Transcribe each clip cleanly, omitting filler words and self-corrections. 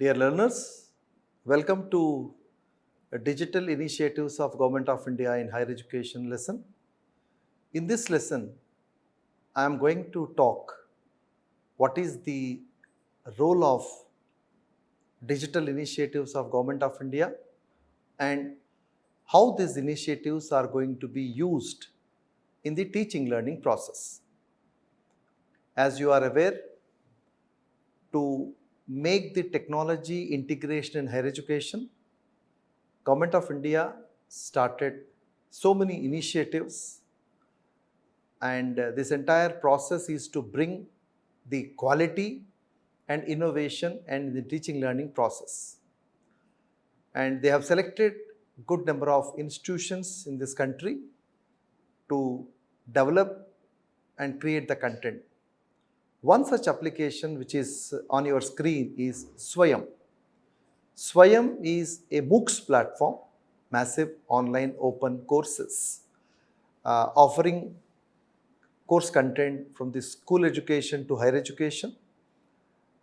Dear learners, welcome to Digital Initiatives of Government of India in Higher Education lesson. In this lesson, I am going to talk what is the role of digital initiatives of Government of India and how these initiatives are going to be used in the teaching learning process. As you are aware, to make the technology integration in higher education, Government of India started so many initiatives, and this entire process is to bring the quality and innovation and the teaching learning process. And they have selected good number of institutions in this country to develop and create the content. One such application which is on your screen is Swayam. Swayam is a MOOCs platform, massive online open courses, offering course content from the school education to higher education.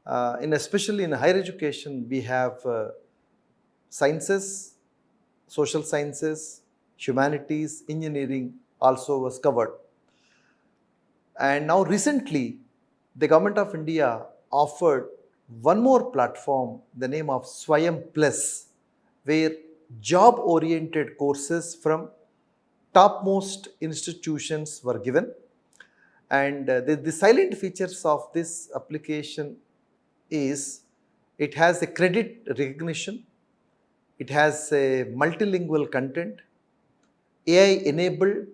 Especially in higher education, we have sciences, social sciences, humanities, engineering also was covered. And now recently, the Government of India offered one more platform, the name of Swayam Plus, where job-oriented courses from topmost institutions were given. And the silent features of this application is it has a credit recognition, it has a multilingual content, AI enabled,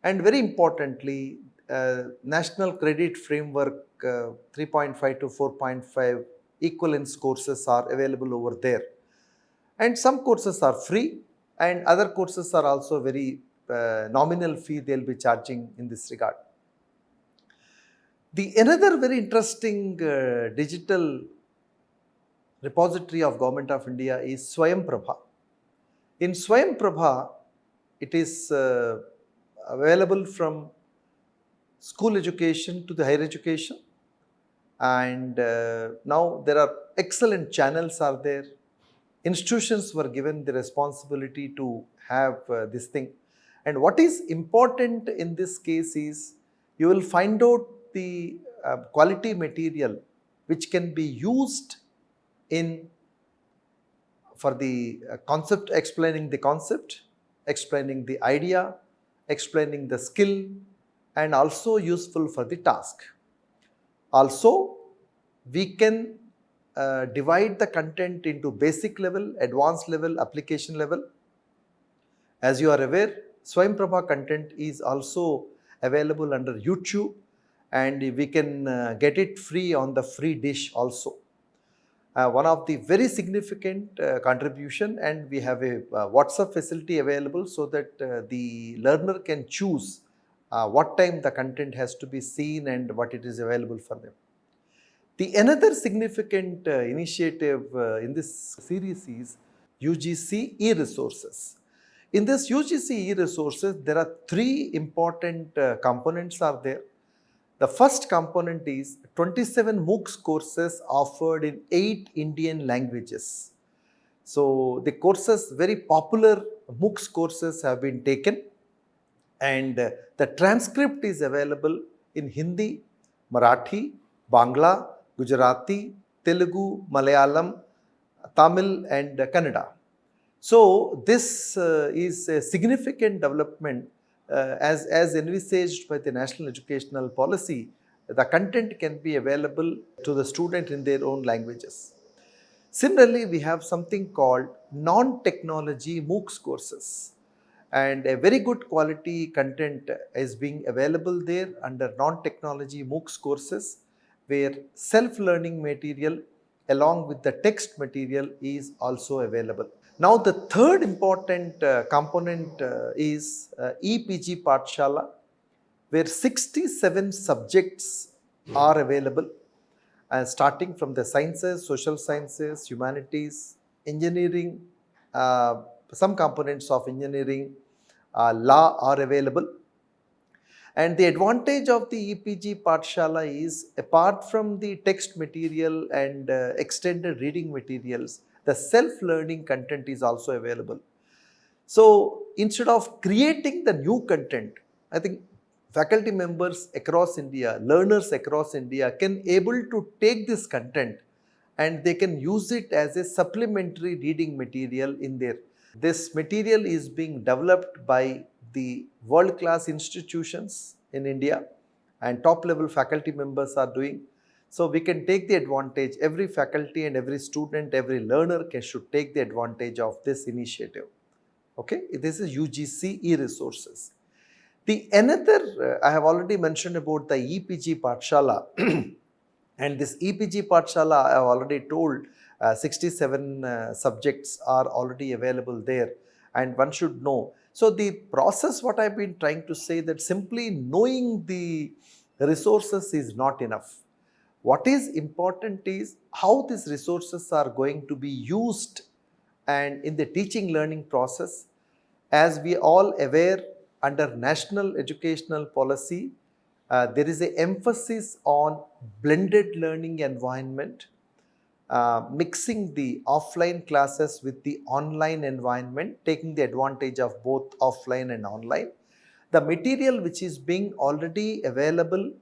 and very importantly, National Credit Framework 3.5 to 4.5 equivalence courses are available over there. And some courses are free and other courses are also very nominal fee they will be charging in this regard. Another very interesting digital repository of Government of India is SwayamPrabha. In SwayamPrabha, it is available from school education to the higher education, and now there are excellent channels are there. Institutions were given the responsibility to have this thing, and what is important in this case is you will find out the quality material which can be used for the concept, explaining the concept, explaining the idea, explaining the skill, and also useful for the task. Also, we can divide the content into basic level, advanced level, application level. As you are aware, SwayamPrabha content is also available under YouTube, and we can get it free on the free dish also. One of the very significant contribution, and we have a WhatsApp facility available so that the learner can choose what time the content has to be seen and what it is available for them. Another significant initiative in this series is UGC e-resources. In this UGC e-resources, there are three important components are there. The first component is 27 MOOCs courses offered in 8 Indian languages. So the courses, very popular MOOCs courses have been taken, and the transcript is available in Hindi, Marathi, Bangla, Gujarati, Telugu, Malayalam, Tamil, and Kannada. So this is a significant development as envisaged by the National Educational Policy. The content can be available to the student in their own languages. Similarly, we have something called non-technology MOOCs courses, and a very good quality content is being available there under non-technology MOOCs courses, where self-learning material along with the text material is also available. Now, the third important component is EPG Pathshala, where 67 subjects are available, starting from the sciences, social sciences, humanities, engineering, some components of engineering, law are available. And the advantage of the EPG Pathshala is, apart from the text material and extended reading materials, the self-learning content is also available. So instead of creating the new content, I think faculty members across India, learners across India can able to take this content and they can use it as a supplementary reading material in their. This material is being developed by the world-class institutions in India, and top-level faculty members are doing. So we can take the advantage, every faculty and every student, every learner should take the advantage of this initiative. Okay, this is UGC e-resources. The another, I have already mentioned about the EPG Pathshala and this EPG Pathshala, I have already told 67 subjects are already available there, and one should know. So the process, what I have been trying to say, that simply knowing the resources is not enough. What is important is how these resources are going to be used and in the teaching learning process. As we all aware, under national educational policy, there is an emphasis on blended learning environment, mixing the offline classes with the online environment, taking the advantage of both offline and online. The material which is being already available,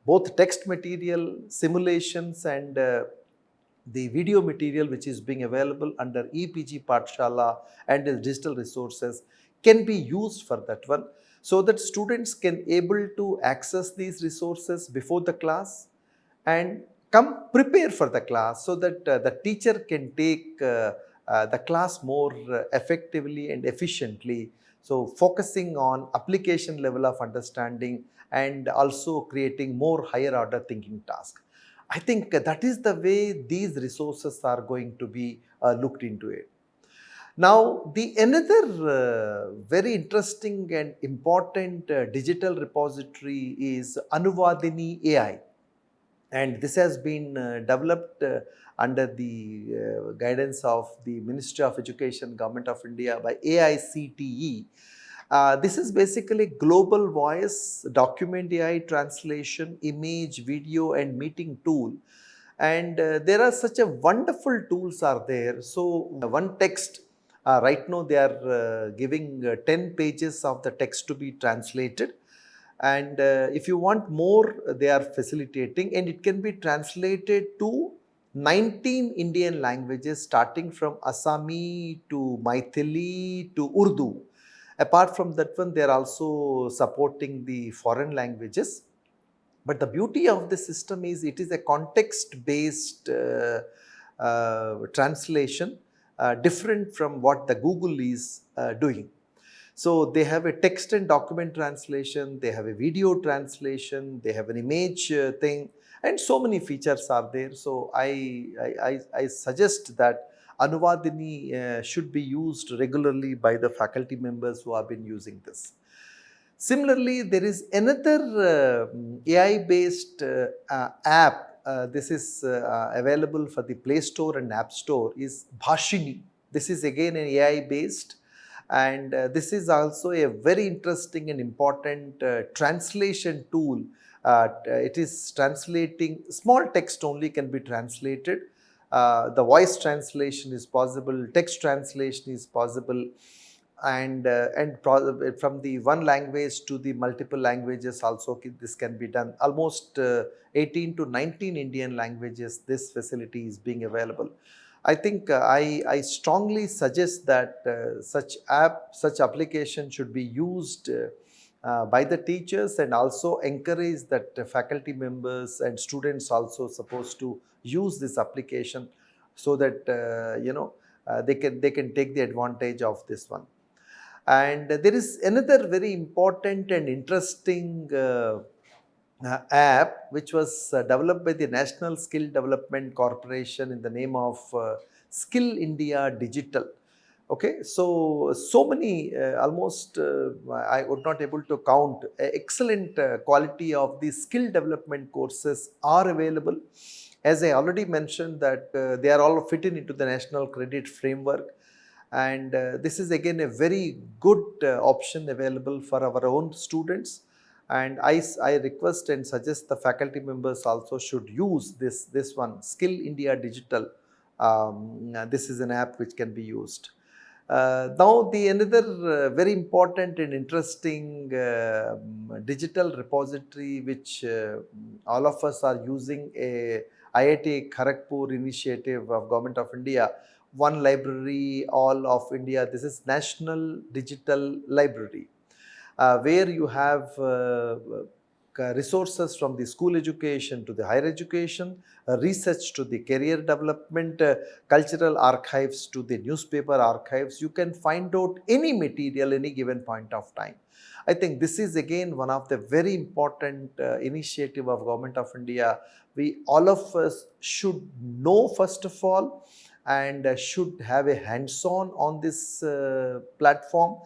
both text material, simulations and the video material which is being available under EPG Pathshala and the digital resources can be used for that one, so that students can able to access these resources before the class and come prepare for the class, so that the teacher can take the class more effectively and efficiently. So focusing on application level of understanding and also creating more higher order thinking task. I think that is the way these resources are going to be looked into it. Now, the another very interesting and important digital repository is Anuvadini AI, and this has been developed under the guidance of the Ministry of Education, Government of India by AICTE. This is basically global voice, document AI translation, image, video and meeting tool. And there are such a wonderful tools are there. So one text, right now they are giving 10 pages of the text to be translated. And if you want more, they are facilitating, and it can be translated to 19 Indian languages, starting from Assami to Maithili to Urdu. Apart from that one, they are also supporting the foreign languages. But the beauty of the system is it is a context-based translation, different from what the Google is doing. So they have a text and document translation, they have a video translation, they have an image thing, and so many features are there. So I suggest that Anuvadini should be used regularly by the faculty members who have been using this. Similarly, there is another AI-based app. This is available for the Play Store and App Store, is Bhashini. This is again an AI-based, and this is also a very interesting and important translation tool. It is translating small text only can be translated. The voice translation is possible, text translation is possible, and from the one language to the multiple languages also this can be done. Almost 18 to 19 Indian languages this facility is being available. I think I strongly suggest that such application should be used by the teachers, and also encourage that faculty members and students also supposed to use this application, so that they can take the advantage of this one. And there is another very important and interesting app which was developed by the National Skill Development Corporation in the name of Skill India Digital. Okay, so many almost I would not able to count, excellent quality of the skill development courses are available. As I already mentioned that they are all fitted into the National Credit Framework, and this is again a very good option available for our own students. And I request and suggest the faculty members also should use this one, Skill India Digital. This is an app which can be used. Now the another very important and interesting digital repository which all of us are using, a IIT Kharagpur initiative of Government of India, One Library All of India. This is National Digital Library, where you have resources from the school education to the higher education, research to the career development, cultural archives to the newspaper archives. You can find out any material any given point of time. I think this is again one of the very important initiative of Government of India. We all of us should know first of all, and should have a hands-on on this platform,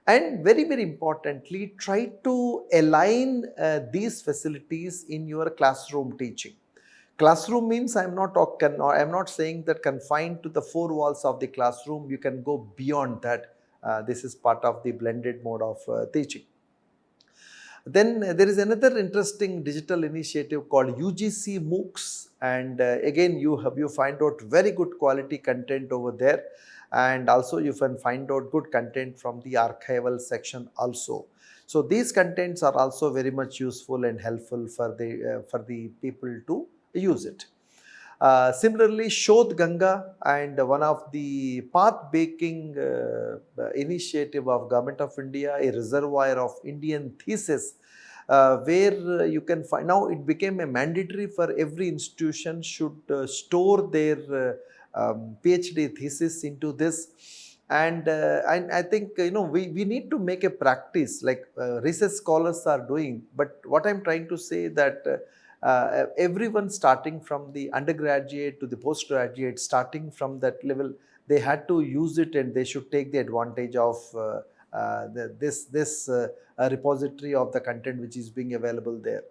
and very importantly, try to align these facilities in your classroom teaching. Classroom means I'm not saying that confined to the four walls of the classroom. You can go beyond that. This is part of the blended mode of teaching. Then there is another interesting digital initiative called UGC MOOCs, and again you find out very good quality content over there, and also you can find out good content from the archival section also. So these contents are also very much useful and helpful for the people to use it. Similarly, Shodh Ganga, and one of the path baking initiative of Government of India, a reservoir of Indian thesis, where you can find, now it became a mandatory for every institution should store their PhD thesis into this. And I think we need to make a practice like research scholars are doing. But what I'm trying to say that everyone starting from the undergraduate to the postgraduate, starting from that level, they had to use it, and they should take the advantage of this repository of the content which is being available there.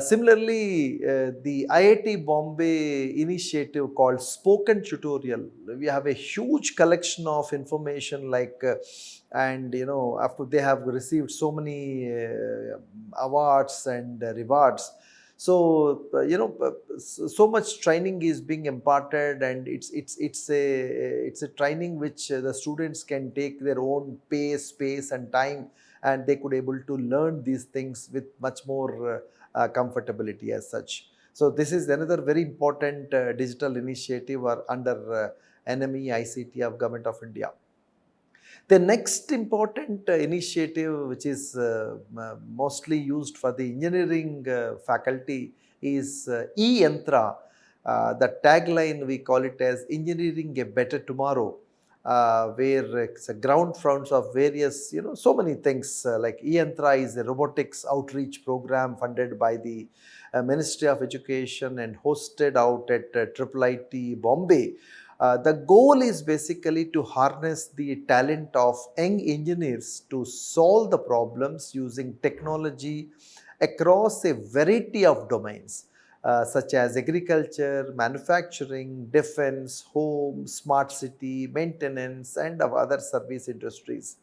Similarly, the IIT Bombay initiative called Spoken Tutorial, we have a huge collection of information and after they have received so many awards and rewards. So so much training is being imparted, and it's a training which the students can take their own pace, space and time, and they could able to learn these things with much more comfortability as such. So this is another very important digital initiative under NME ICT of Government of India. The next important initiative which is mostly used for the engineering faculty is e-Yantra. The tagline we call it as Engineering a Better Tomorrow, where it's a ground fronts of various, so many things like e-Yantra is a robotics outreach program funded by the Ministry of Education and hosted out at IIT Bombay. The goal is basically to harness the talent of young engineers to solve the problems using technology across a variety of domains, such as agriculture, manufacturing, defense, home, smart city, maintenance, and of other service industries.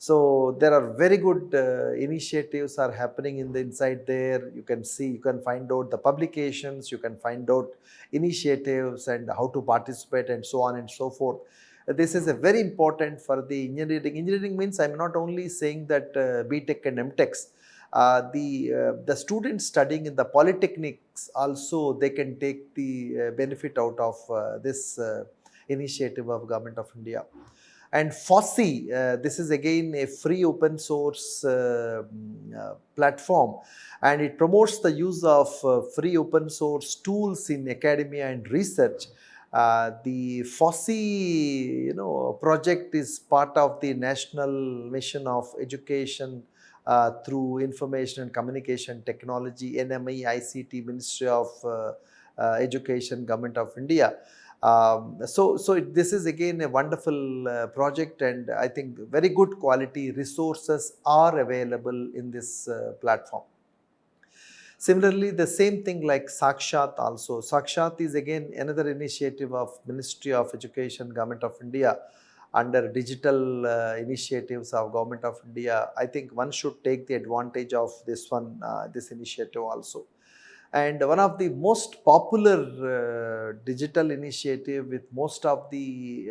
So there are very good initiatives are happening inside there. You can see, you can find out the publications, you can find out initiatives and how to participate and so on and so forth. This is a very important for the engineering. Engineering means I'm not only saying that BTech and MTechs. The students studying in the polytechnics also, they can take the benefit out of this initiative of Government of India. And FOSSEE, this is again a free open source platform, and it promotes the use of free open source tools in academia and research. The FOSSEE project is part of the National Mission of Education through Information and Communication Technology, NME ICT, Ministry of Education, Government of India. So this is again a wonderful project, and I think very good quality resources are available in this platform. Similarly, the same thing like Sakshat also. Sakshat is again another initiative of Ministry of Education, Government of India. under digital initiatives of Government of India, I think one should take the advantage of this one, this initiative also. And one of the most popular digital initiative with most of the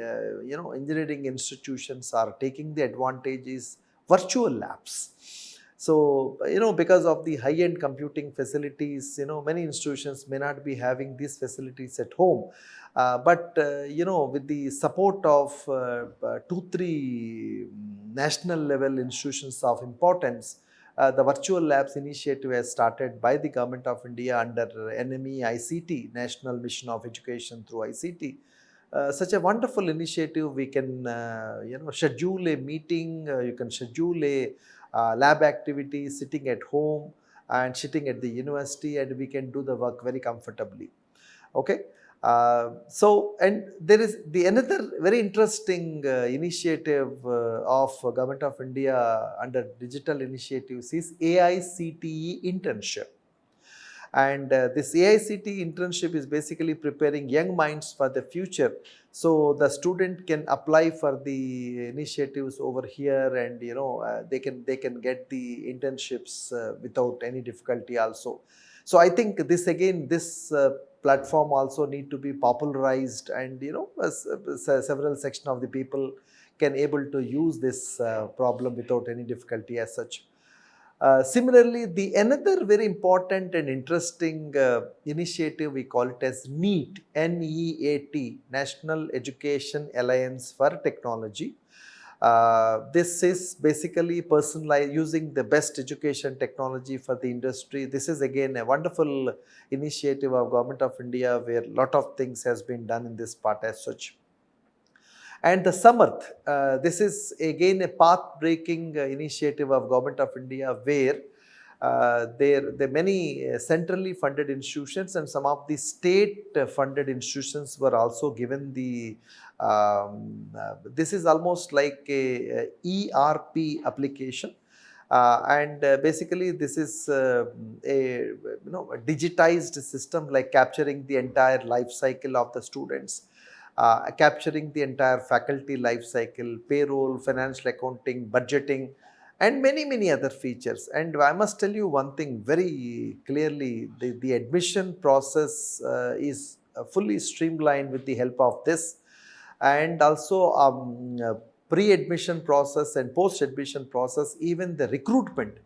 engineering institutions are taking the advantage is virtual labs. So, because of the high-end computing facilities, many institutions may not be having these facilities at home. But with the support of 2-3 national level institutions of importance, the virtual labs initiative has started by the Government of India under NME ICT, National Mission of Education through ICT. Such a wonderful initiative. We can schedule a meeting, you can schedule a lab activity sitting at home and sitting at the university, and we can do the work very comfortably. Okay. And there is another very interesting initiative of Government of India under digital initiatives is AICTE internship. And this AICTE internship is basically preparing young minds for the future. So the student can apply for the initiatives over here, and they can get the internships without any difficulty also. So I think this platform also need to be popularized, and several section of the people can able to use this problem without any difficulty as such. Similarly, the another very important and interesting initiative, we call it as NEET, N-E-A-T, National Education Alliance for Technology. This is basically personalized, using the best education technology for the industry. This is again a wonderful initiative of Government of India, where a lot of things has been done in this part as such. And the Samarth, this is again a path-breaking initiative of Government of India, where there are many centrally funded institutions and some of the state-funded institutions were also given the, this is almost like a ERP application. And basically this is a digitized system, like capturing the entire life cycle of the students. Capturing the entire faculty life cycle, payroll, financial accounting, budgeting, and many other features. And I must tell you one thing very clearly, the admission process is fully streamlined with the help of this. And also pre-admission process and post-admission process, even the recruitment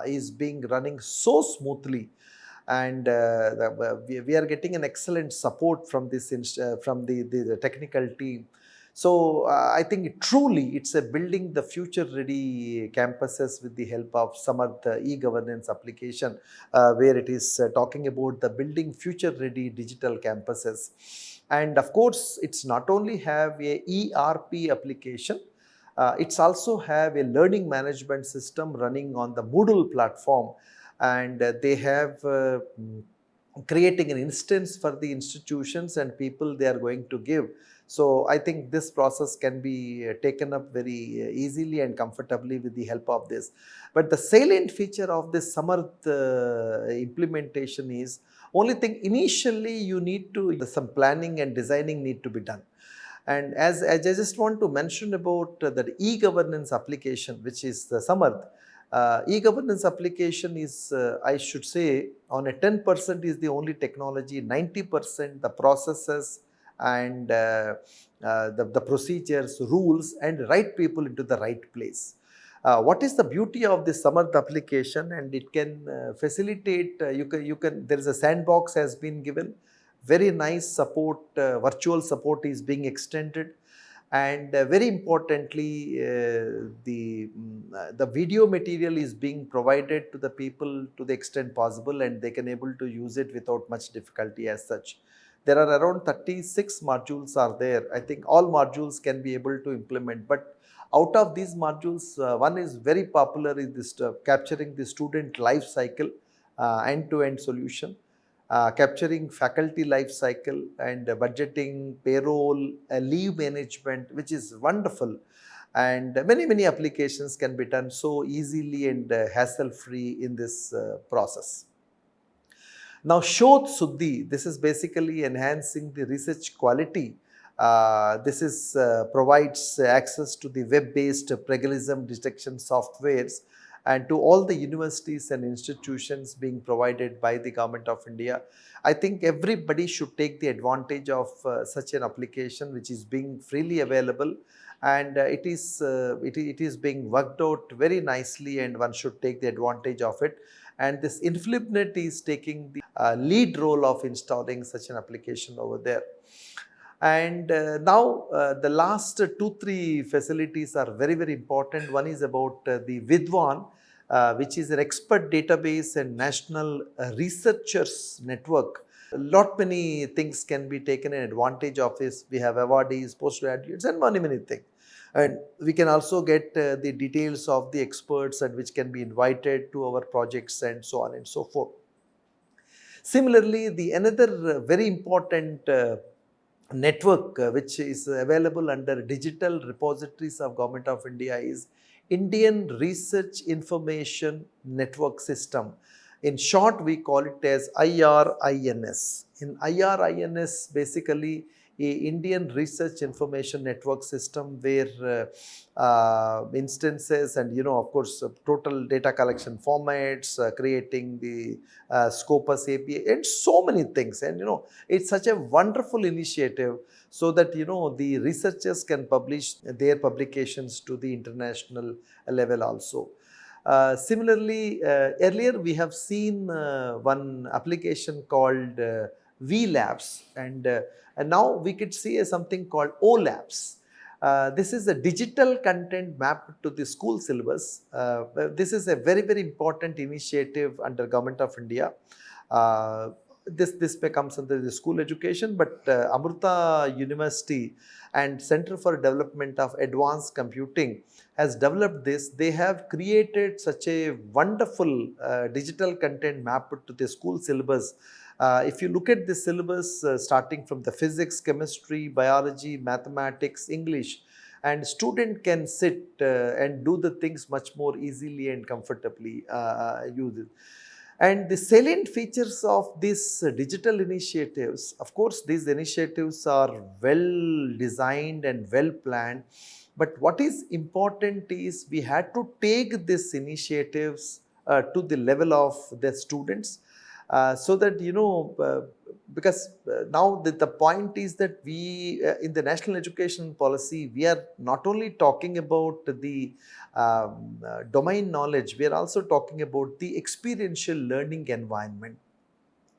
is being running so smoothly. And we are getting an excellent support from this from the technical team. So I think truly it's a building the future ready campuses with the help of Samarth e-governance application, where it is talking about the building future ready digital campuses. And of course, it's not only have a ERP application, it's also have a learning management system running on the Moodle platform. And they have creating an instance for the institutions and people they are going to give. So I think this process can be taken up very easily and comfortably with the help of this. But the salient feature of this Samarth implementation is, only thing initially you need to, some planning and designing need to be done. And as I just want to mention about the e-governance application, which is the Samarth. E-governance application is, I should say, on a 10% is the only technology, 90% the processes and the procedures, rules, and right people into the right place. What is the beauty of this Samarth application? And it can facilitate, you can, there is a sandbox has been given, very nice support, virtual support is being extended. And very importantly, the video material is being provided to the people to the extent possible, and they can able to use it without much difficulty as such. There are around 36 modules are there. I think all modules can be able to implement, but out of these modules, one is very popular, is this capturing the student life cycle, end-to-end solution. Capturing faculty life cycle and budgeting, payroll, leave management, which is wonderful. And many applications can be done so easily and hassle-free in this process. Now, Shodh Suddhi, this is basically enhancing the research quality This provides access to the web-based plagiarism detection softwares and to all the universities and institutions being provided by the Government of India. I think everybody should take the advantage of such an application which is being freely available, and it is being worked out very nicely, and one should take the advantage of it. And this INFLIBNET is taking the lead role of installing such an application over there. And now the last 2-3 facilities are very, very important. One is about the Vidwan, which is an expert database and national researchers network. A lot many things can be taken advantage of this. We have awardees, postgraduates, and many things. And we can also get the details of the experts and which can be invited to our projects and so on and so forth. Similarly, the another very important network which is available under digital repositories of Government of India is Indian Research Information Network System. In short, we call it as IRINS. In IRINS, basically a Indian Research Information Network System where instances and of course total data collection formats, creating the Scopus API and so many things, and it's such a wonderful initiative so that the researchers can publish their publications to the international level also. Similarly, earlier we have seen one application called V-Labs, and now we could see something called O-Labs. This is a digital content mapped to the school syllabus. This is a very, very important initiative under Government of India. This comes under the school education, but Amrita University and Center for Development of Advanced Computing has developed this. They have created such a wonderful digital content mapped to the school syllabus. If you look at the syllabus starting from the physics, chemistry, biology, mathematics, English, and student can sit and do the things much more easily and comfortably use it. And the salient features of these digital initiatives, of course, these initiatives are well designed and well planned. But what is important is we had to take these initiatives to the level of the students so that, because now the point is that we, in the national education policy, we are not only talking about the domain knowledge, we are also talking about the experiential learning environment.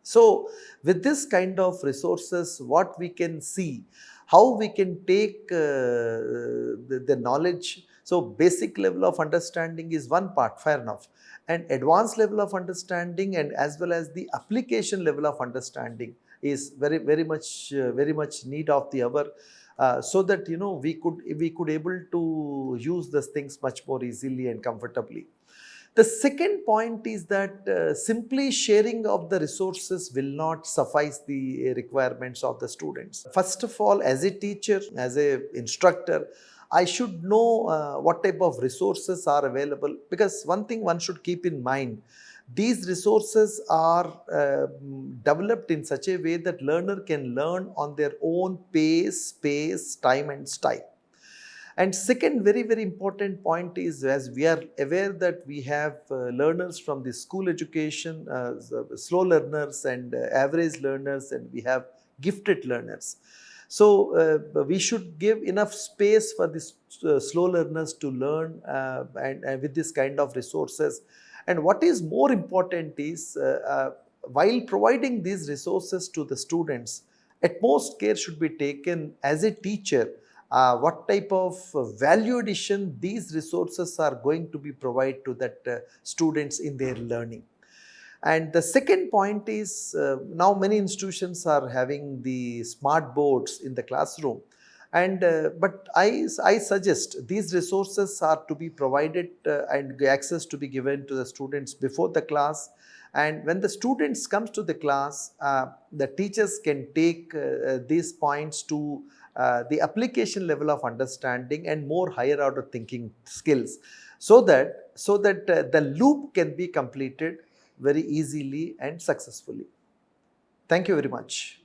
So with this kind of resources, what we can see, how we can take the knowledge. So basic level of understanding is one part, fair enough, and advanced level of understanding and as well as the application level of understanding is very much need of the hour, so that we could able to use these things much more easily and comfortably. The second point is that simply sharing of the resources will not suffice the requirements of the students. First of all, as a teacher, as an instructor, I should know what type of resources are available, because one thing one should keep in mind, these resources are developed in such a way that learner can learn on their own pace, time and style. And second very important point is, as we are aware that we have learners from the school education, slow learners and average learners, and we have gifted learners. So we should give enough space for these slow learners to learn and with this kind of resources. And what is more important is, while providing these resources to the students, utmost care should be taken as a teacher what type of value addition these resources are going to be provided to that students in their learning. And the second point is, now many institutions are having the smart boards in the classroom, and but I suggest these resources are to be provided and access to be given to the students before the class. And when the students comes to the class, the teachers can take these points to the application level of understanding and more higher order thinking skills, so that the loop can be completed very easily and successfully. Thank you very much.